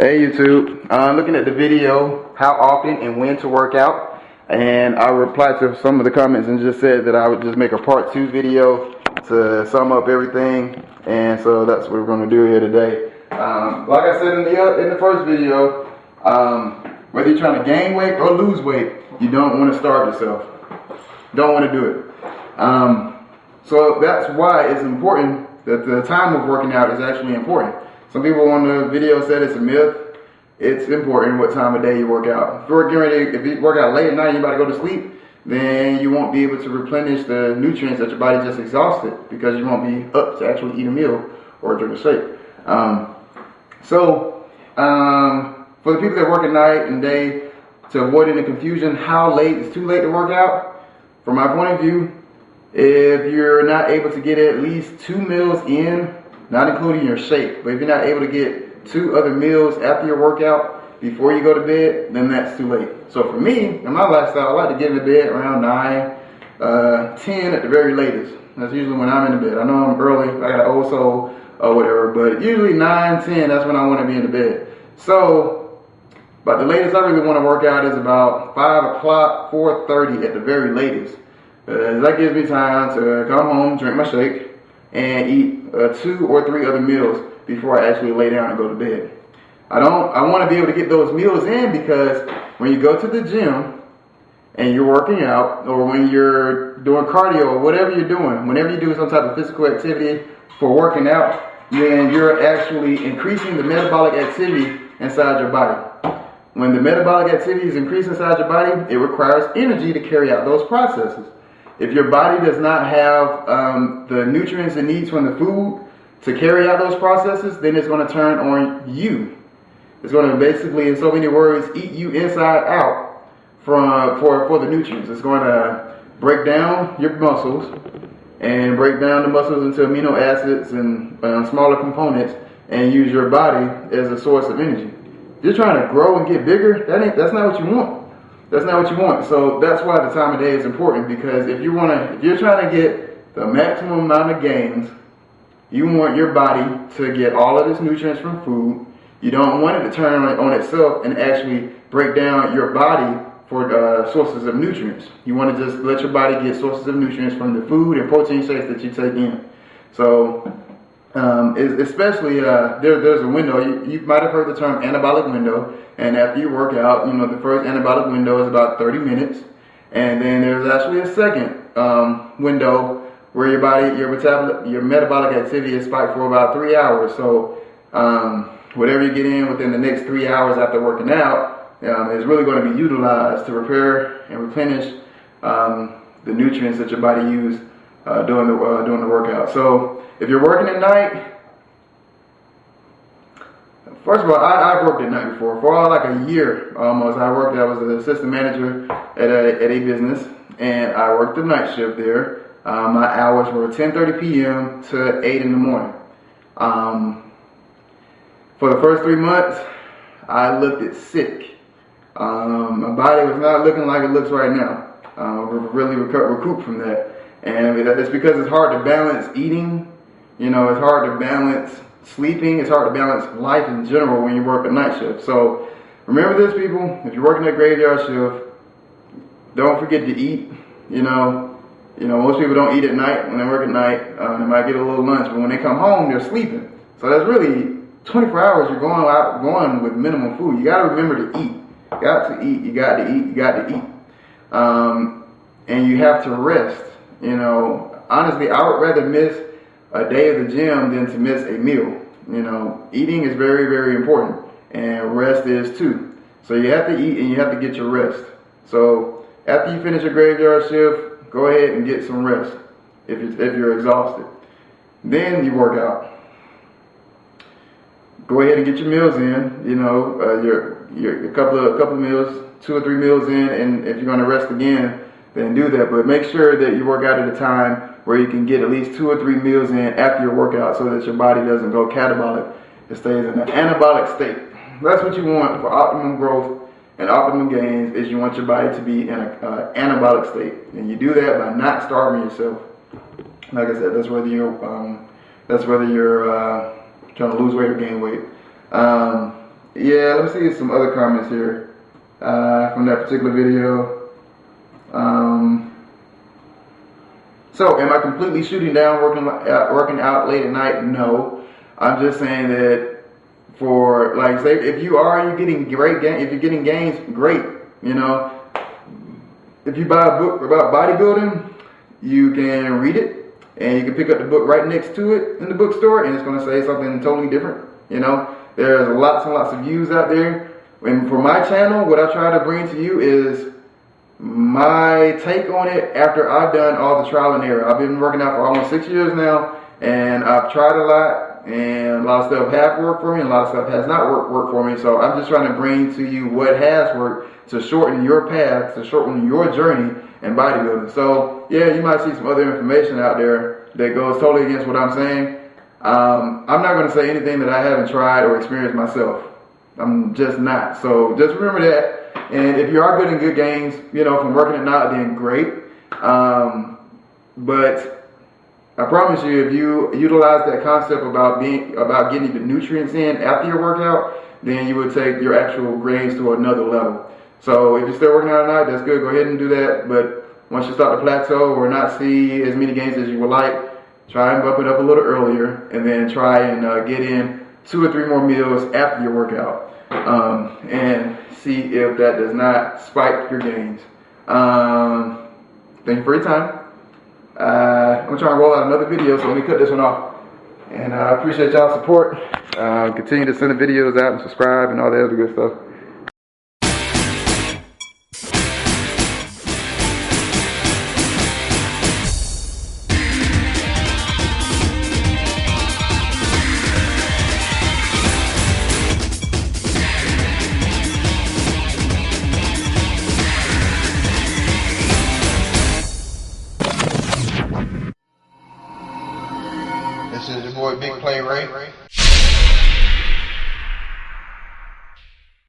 Hey YouTube, I'm looking at the video, how often and when to work out, and I replied to some of the comments and just said that I would just make a part 2 video to sum up everything, and so that's what we're going to do here today. Like I said in the first video, whether you're trying to gain weight or lose weight, you don't want to starve yourself. Don't want to do it. So that's why it's important that the time of working out is actually important. Some people on the video said it's a myth. It's important what time of day you work out. If you work out late at night and you're about to go to sleep, then you won't be able to replenish the nutrients that your body just exhausted because you won't be up to actually eat a meal or drink a shake. For the people that work at night and day, to avoid any confusion, how late is too late to work out? From my point of view, if you're not able to get at least 2 meals in, not including your shake, but if you're not able to get 2 other meals after your workout before you go to bed, then that's too late. So for me, in my lifestyle, I like to get into bed around 9, 10 at the very latest. That's usually when I'm in the bed. I know I'm early, I got an old soul or whatever, but usually 9, 10, that's when I want to be in the bed. So, but the latest I really want to work out is about 5 o'clock, 4:30 at the very latest. That gives me time to come home, drink my shake, and eat 2 or 3 other meals before I actually lay down and go to bed. I want to be able to get those meals in because when you go to the gym and you're working out, or when you're doing cardio or whatever you're doing, whenever you do some type of physical activity for working out, then you're actually increasing the metabolic activity inside your body. When the metabolic activity is increased inside your body, it requires energy to carry out those processes. If your body does not have the nutrients it needs from the food to carry out those processes, then it's going to turn on you. It's going to basically, in so many words, eat you inside out for the nutrients. It's going to break down your muscles and break down the muscles into amino acids and smaller components and use your body as a source of energy. If you're trying to grow and get bigger, that's not what you want. That's not what you want. So that's why the time of day is important, because if you're trying to get the maximum amount of gains, you want your body to get all of its nutrients from food. You don't want it to turn on itself and actually break down your body for sources of nutrients. You want to just let your body get sources of nutrients from the food and protein shakes that you take in. So especially there's a window. You might have heard the term anabolic window, and after you work out, the first anabolic window is about 30 minutes, and then there's actually a second window where your metabolic activity is spiked for about 3 hours. So whatever you get in within the next 3 hours after working out is really going to be utilized to repair and replenish the nutrients that your body used during the workout. So if you're working at night, first of all, I've worked at night before. For like a year almost, I was an assistant manager at a business, and I worked the night shift there. My hours were 10:30 p.m. to 8 in the morning. For the first 3 months, I looked sick. My body was not looking like it looks right now. Really recoup from that. And it's because it's hard to balance eating, it's hard to balance sleeping, it's hard to balance life in general when you work a night shift. So remember this, people, if you're working a graveyard shift, don't forget to eat. Most people don't eat at night when they work at night. They might get a little lunch, but when they come home, they're sleeping. So that's really 24 hours you're going with minimum food. You got to remember to eat. You got to eat, you got to eat, you got to eat. And you have to rest. Honestly, I would rather miss a day of the gym than to miss a meal. Eating is very, very important, and rest is too. So you have to eat and you have to get your rest. So after you finish your graveyard shift, go ahead and get some rest if you're exhausted. Then you work out. Go ahead and get your meals in. Your couple of meals, 2 or 3 meals in, and if you're going to rest again, then do that. But make sure that you work out at a time where you can get at least 2 or 3 meals in after your workout, so that your body doesn't go catabolic. It stays in an anabolic state. That's what you want for optimum growth and optimum gains. Is you want your body to be in an anabolic state, and you do that by not starving yourself. Like I said, that's whether you're trying to lose weight or gain weight. Yeah, let me see some other comments here from that particular video. So, am I completely shooting down working out late at night? No. I'm just saying that for, like, say, if you're getting if you're getting gains, great. You know, if you buy a book about bodybuilding, you can read it, and you can pick up the book right next to it in the bookstore, and it's going to say something totally different. You know, there's lots and lots of views out there. And for my channel, what I try to bring to you is my take on it after I've done all the trial and error. I've been working out for almost 6 years now, and I've tried a lot, and a lot of stuff has worked for me, and a lot of stuff has not worked for me. So I'm just trying to bring to you what has worked to shorten your path, to shorten your journey in bodybuilding. So yeah, you might see some other information out there that goes totally against what I'm saying. I'm not going to say anything that I haven't tried or experienced myself. I'm just not. So just remember that. And if you are getting good gains, you know, from working at night, then great. But I promise you, if you utilize that concept about getting the nutrients in after your workout, then you would take your actual gains to another level. So if you're still working out at night, that's good. Go ahead and do that. But once you start to plateau or not see as many gains as you would like, try and bump it up a little earlier, and then try and get in 2 or 3 more meals after your workout, and see if that does not spike your gains. Thank you for your time. I'm trying to roll out another video, so let me cut this one off. And I appreciate y'all's support. Continue to send the videos out and subscribe and all that other good stuff. This is your boy Big Play Ray.